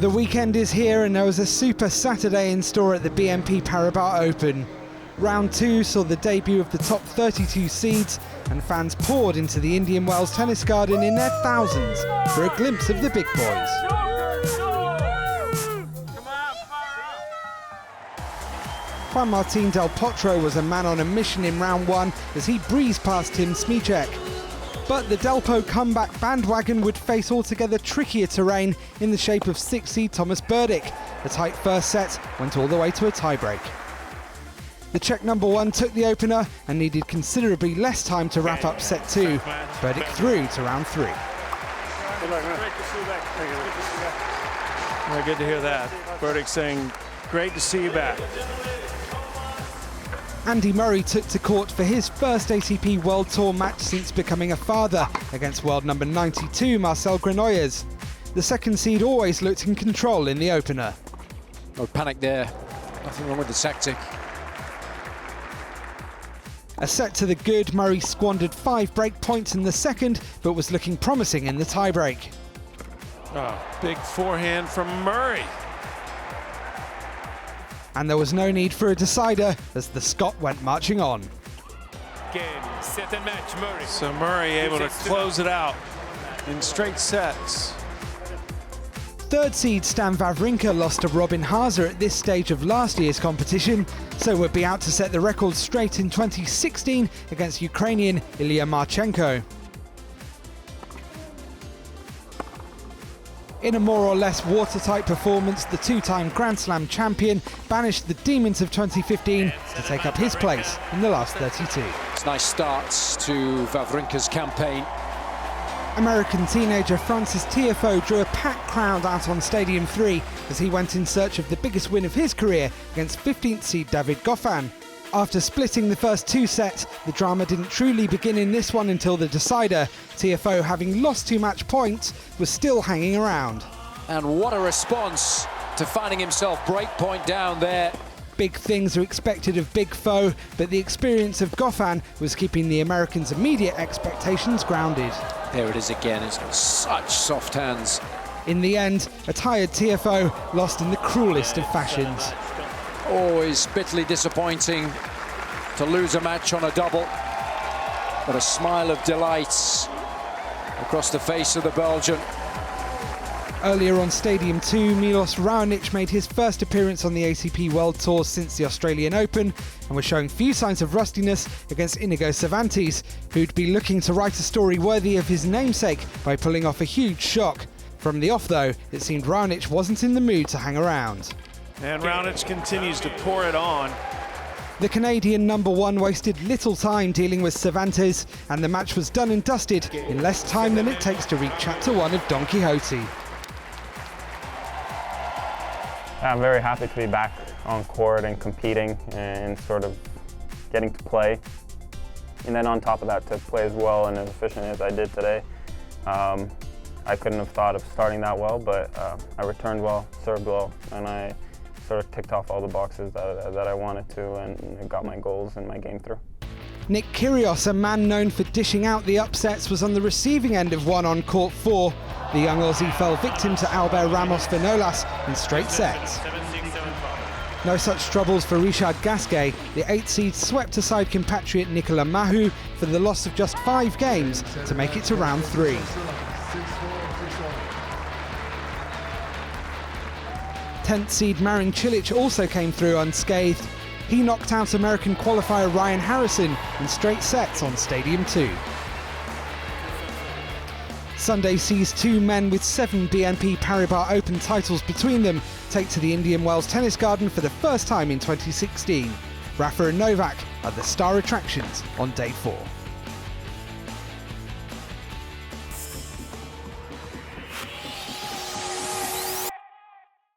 The weekend is here and there was a super Saturday in store at the BNP Paribas Open. Round 2 saw the debut of the top 32 seeds and fans poured into the Indian Wells tennis garden in their thousands for a glimpse of the big boys. Juan Martin del Potro was a man on a mission in round 1 as he breezed past Tim Smyczek. But the Delpo comeback bandwagon would face altogether trickier terrain in the shape of 6-seed Tomas Berdych. The tight first set went all the way to a tiebreak. The Czech number 1 took the opener and needed considerably less time to wrap up set 2. Burdick through to round 3. Very good to hear that. Burdick saying, great to see you back. Andy Murray took to court for his first ATP World Tour match since becoming a father against world number 92 Marcel Granollers. The second seed always looked in control in the opener. No panic there, nothing wrong with the tactic. A set to the good, Murray squandered 5 break points in the second, but was looking promising in the tiebreak. Oh, big forehand from Murray. And there was no need for a decider as the Scot went marching on. Game, set and match, Murray. So Murray able to close it out in straight sets. Third seed Stan Wawrinka lost to Robin Haase at this stage of last year's competition, so would be out to set the record straight in 2016 against Ukrainian Ilya Marchenko. In a more or less watertight performance, the two-time Grand Slam champion banished the demons of 2015 to take up his place in the last 32. It's nice starts to Wawrinka's campaign. American teenager Frances Tiafoe drew a packed crowd out on Stadium 3 as he went in search of the biggest win of his career against 15th seed David Goffin. After splitting the first 2 sets, the drama didn't truly begin in this one until the decider. Tiafoe, having lost 2 match points, was still hanging around. And what a response to finding himself break point down there. Big things are expected of big foe, but the experience of Goffin was keeping the Americans' immediate expectations grounded. There it is again, it's got such soft hands. In the end, a tired Tiafoe lost in the cruelest of fashions. Always bitterly disappointing to lose a match on a double, but a smile of delight across the face of the Belgian. Earlier on Stadium 2, Milos Raonic made his first appearance on the ATP World Tour since the Australian Open and was showing few signs of rustiness against Inigo Cervantes, who'd be looking to write a story worthy of his namesake by pulling off a huge shock. From the off though, it seemed Raonic wasn't in the mood to hang around. And Raonic continues to pour it on. The Canadian number 1 wasted little time dealing with Cervantes, and the match was done and dusted in less time than it takes to read Chapter 1 of Don Quixote. I'm very happy to be back on court and competing and sort of getting to play. And then on top of that, to play as well and as efficient as I did today. I couldn't have thought of starting that well, but I returned well, served well, and I sort of ticked off all the boxes that I wanted to and got my goals and my game through. Nick Kyrgios, a man known for dishing out the upsets, was on the receiving end of one on court 4. The young Aussie fell victim to Albert Ramos Vinolas in straight sets. No such troubles for Richard Gasquet. The 8th seed swept aside compatriot Nicolas Mahut for the loss of just 5 games to make it to round 3. Tenth seed Marin Cilic also came through unscathed. He knocked out American qualifier Ryan Harrison in straight sets on Stadium 2. Sunday sees 2 men with 7 BNP Paribas Open titles between them take to the Indian Wells tennis garden for the first time in 2016. Rafa and Novak are the star attractions on day 4.